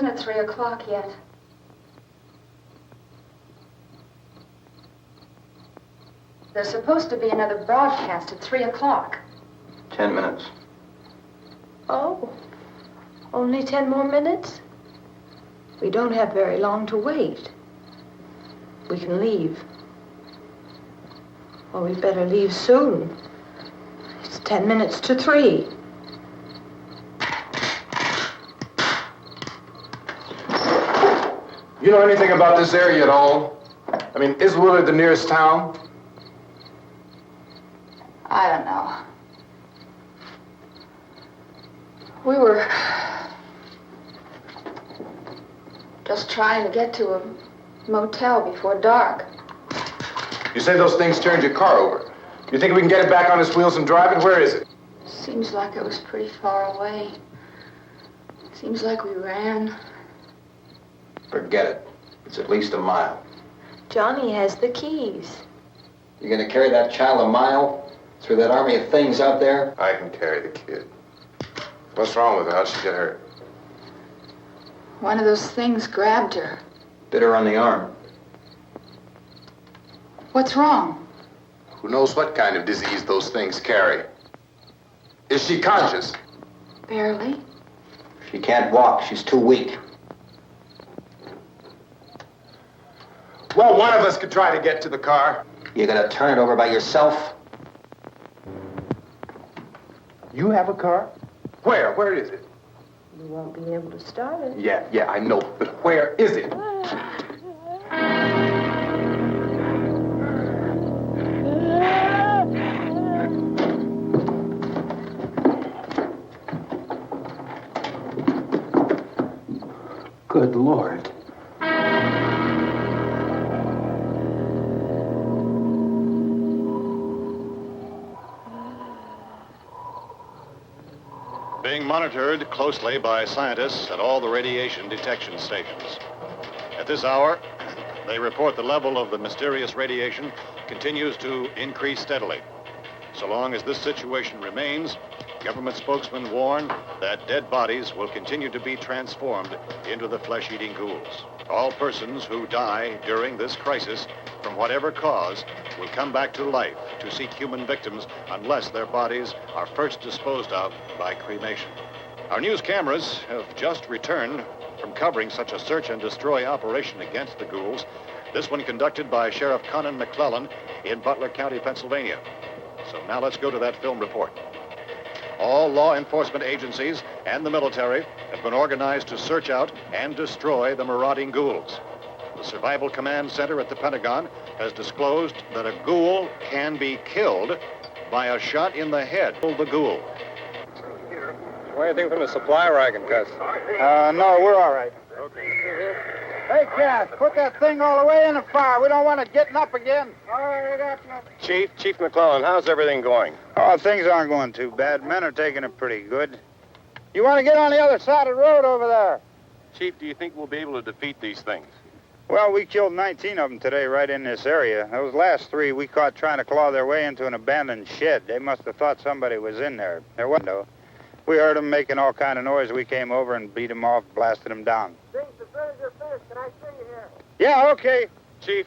isn't at 3 o'clock yet. There's supposed to be another broadcast at 3 o'clock. 10 minutes. Oh, only 10 more minutes? We don't have very long to wait. We can leave. Well, we'd better leave soon. It's 10 minutes to 3. You know anything about this area at all? I mean, is Willard the nearest town? I don't know. We were just trying to get to a motel before dark. You say those things turned your car over. You think we can get it back on its wheels and drive it? Where is it? Seems like it was pretty far away. Seems like we ran. Forget it. It's at least a mile. Johnny has the keys. You gonna carry that child a mile through that army of things out there? I can carry the kid. What's wrong with her? How'd she get hurt? One of those things grabbed her. Bit her on the arm. What's wrong? Who knows what kind of disease those things carry? Is she conscious? Barely. She can't walk. She's too weak. Well, one of us could try to get to the car. You gonna turn it over by yourself? You have a car? Where? Where is it? You won't be able to start it. Yeah, I know. But where is it? Good Lord. Being monitored closely by scientists at all the radiation detection stations. At this hour, they report the level of the mysterious radiation continues to increase steadily. So long as this situation remains, government spokesmen warn that dead bodies will continue to be transformed into the flesh-eating ghouls. All persons who die during this crisis, from whatever cause, will come back to life to seek human victims unless their bodies are first disposed of by cremation. Our news cameras have just returned from covering such a search and destroy operation against the ghouls, this one conducted by Sheriff Conan McClellan in Butler County, Pennsylvania. So now let's go to that film report. All law enforcement agencies and the military have been organized to search out and destroy the marauding ghouls. The Survival Command Center at the Pentagon has disclosed that a ghoul can be killed by a shot in the head. The ghoul. Anything from the supply wagon, Cuz? No, we're all right. Hey, Cass, put that thing all the way in the fire. We don't want it getting up again. All right, up. Chief McClellan, how's everything going? Oh, things aren't going too bad. Men are taking it pretty good. You want to get on the other side of the road over there? Chief, do you think we'll be able to defeat these things? Well, we killed 19 of them today right in this area. Those last 3 we caught trying to claw their way into an abandoned shed. They must have thought somebody was in there. There wasn't, though. We heard them making all kind of noise. We came over and beat them off, blasted them down. Things as soon as you're finished, can I see you here? Yeah, okay. Chief,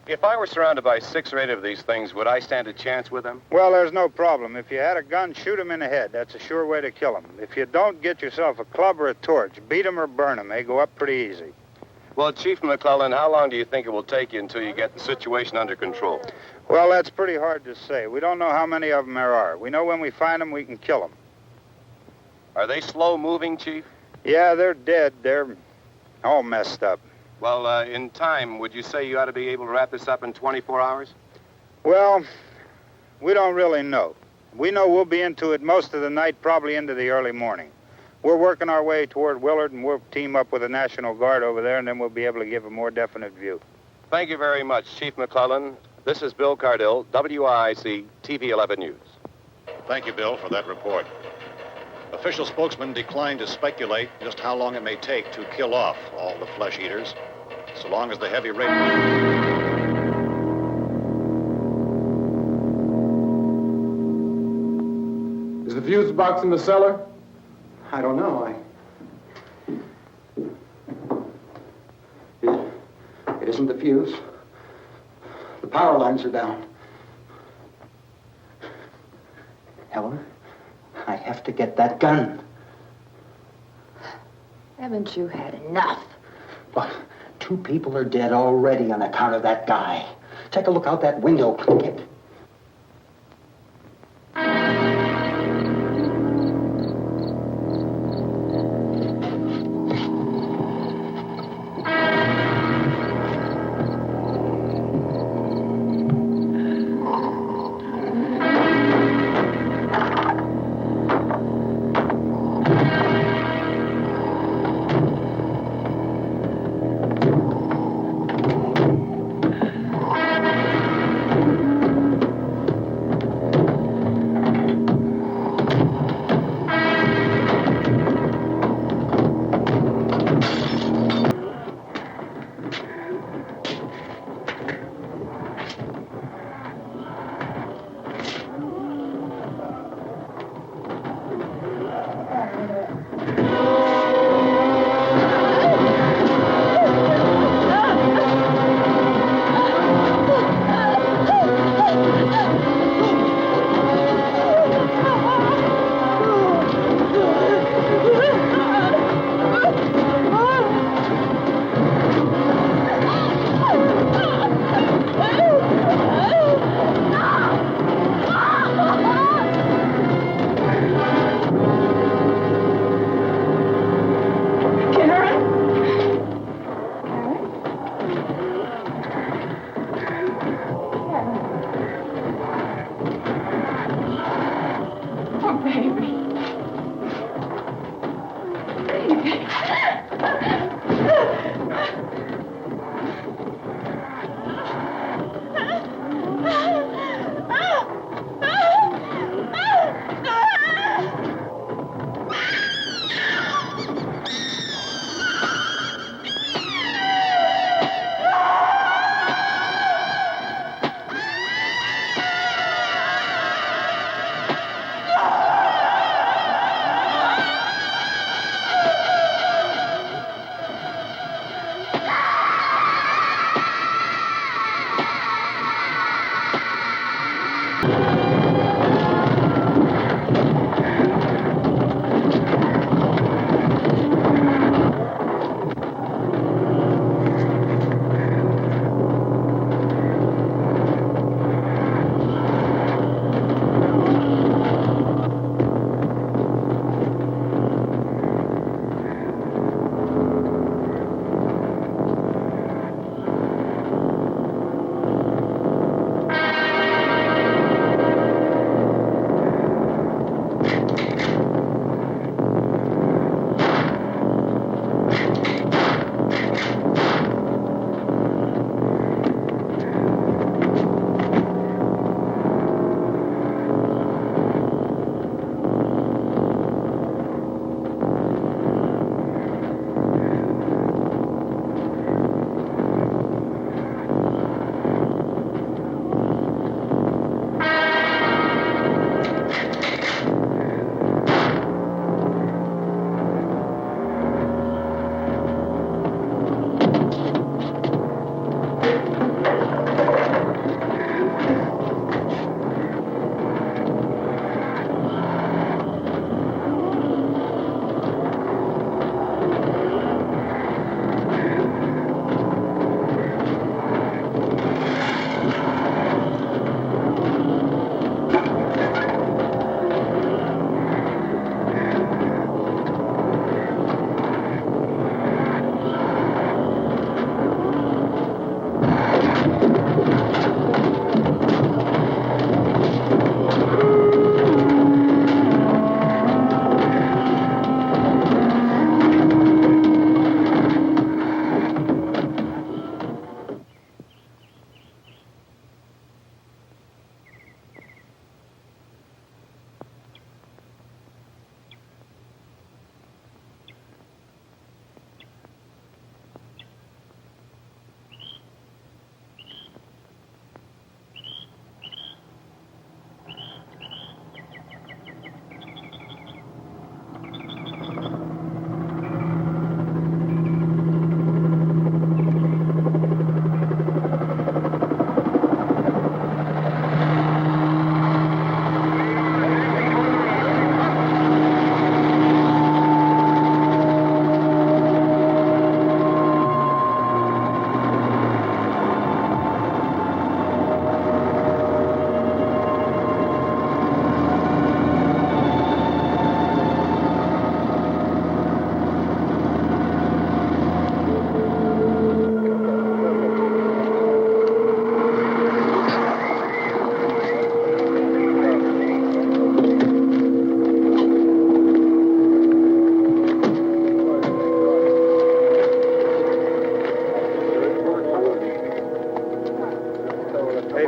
if I were surrounded by 6 or 8 of these things, would I stand a chance with them? Well, there's no problem. If you had a gun, shoot them in the head. That's a sure way to kill them. If you don't, get yourself a club or a torch. Beat them or burn them. They go up pretty easy. Well, Chief McClellan, how long do you think it will take you until you get the situation under control? Well, that's pretty hard to say. We don't know how many of them there are. We know when we find them, we can kill them. Are they slow-moving, Chief? Yeah, they're dead. They're all messed up. Well, in time, would you say you ought to be able to wrap this up in 24 hours? Well, we don't really know. We know we'll be into it most of the night, probably into the early morning. We're working our way toward Willard, and we'll team up with the National Guard over there, and then we'll be able to give a more definite view. Thank you very much, Chief McClellan. This is Bill Cardill, WIC TV 11 News. Thank you, Bill, for that report. Official spokesman declined to speculate just how long it may take to kill off all the flesh eaters, so long as the heavy rain... Is the fuse box in the cellar? I don't know. isn't the fuse. The power lines are down. Helen, I have to get that gun. Haven't you had enough? But 2 people are dead already on account of that guy. Take a look out that window. Get...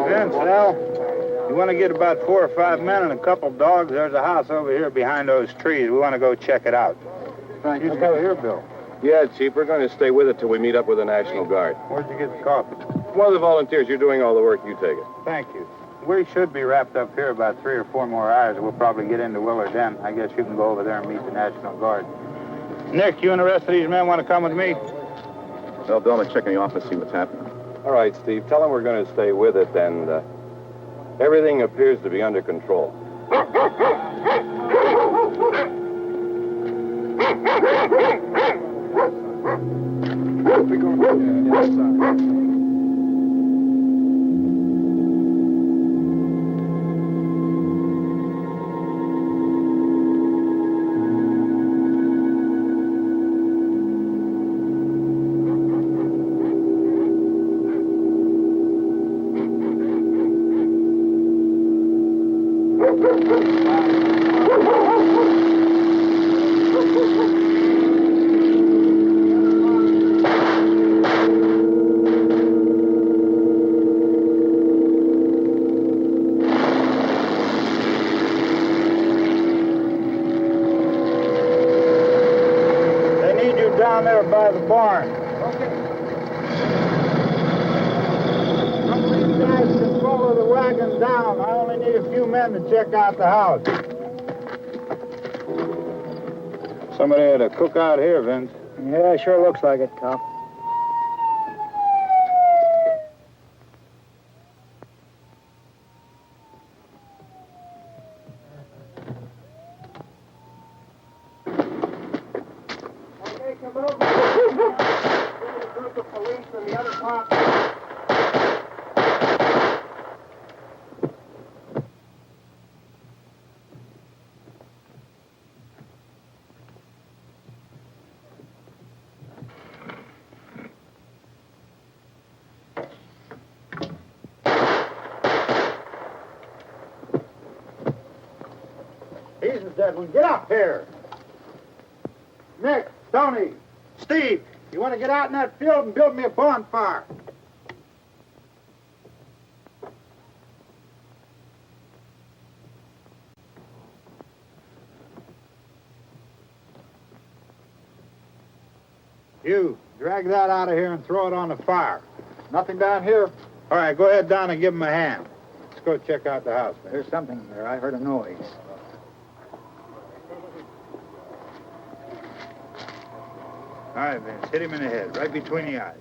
Vince, Al. You want to get about 4 or 5 men and a couple dogs? There's a house over here behind those trees. We want to go check it out. Thank you. Go here, Bill. Yeah, Chief, we're going to stay with it till we meet up with the National Guard. Where'd you get the coffee? One of the volunteers, you're doing all the work, you take it. Thank you. We should be wrapped up here about 3 or 4 more hours. We'll probably get into Willard Den. I guess you can go over there and meet the National Guard. Nick, you and the rest of these men want to come with me? Well, Bill, I'm check in the office, see what's happening. All right, Steve, tell them we're going to stay with it, and everything appears to be under control. Down there by the barn. Okay. Some of these guys can follow the wagon down. I only need a few men to check out the house. Somebody had a cook out here, Vince. Yeah, sure looks like it, Cop. Deadwood, get up here. Nick, Tony, Steve, you want to get out in that field and build me a bonfire? You, drag that out of here and throw it on the fire. Nothing down here? All right, go ahead down and give him a hand. Let's go check out the house, man. There's something there. I heard a noise. All right, Vince, hit him in the head, right between the eyes.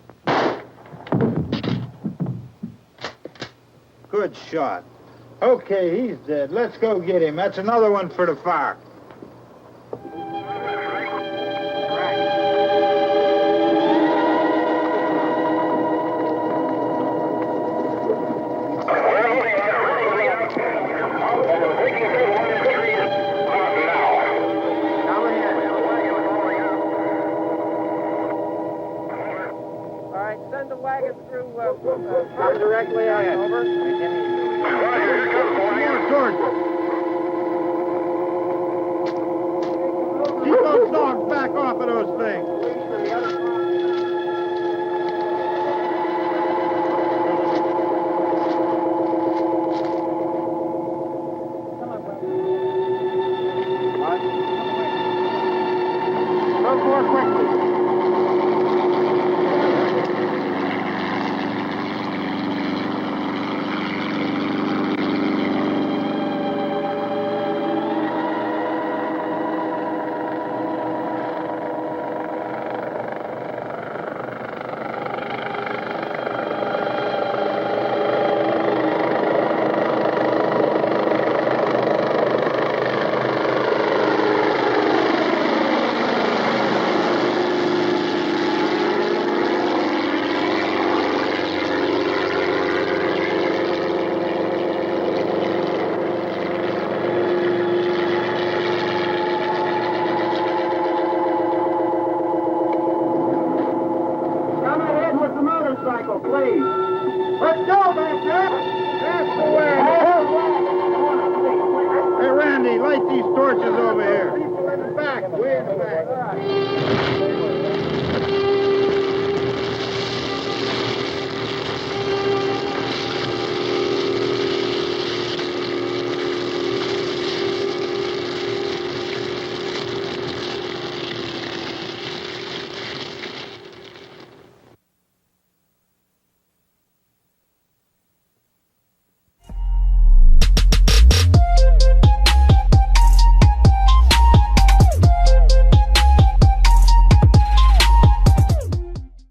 Good shot. Okay, he's dead. Let's go get him. That's another one for the fire. Come directly on over. Keep those dogs back off of those things. Go more quickly. Hey, Randy, light these torches over here. People in the back, way in the back.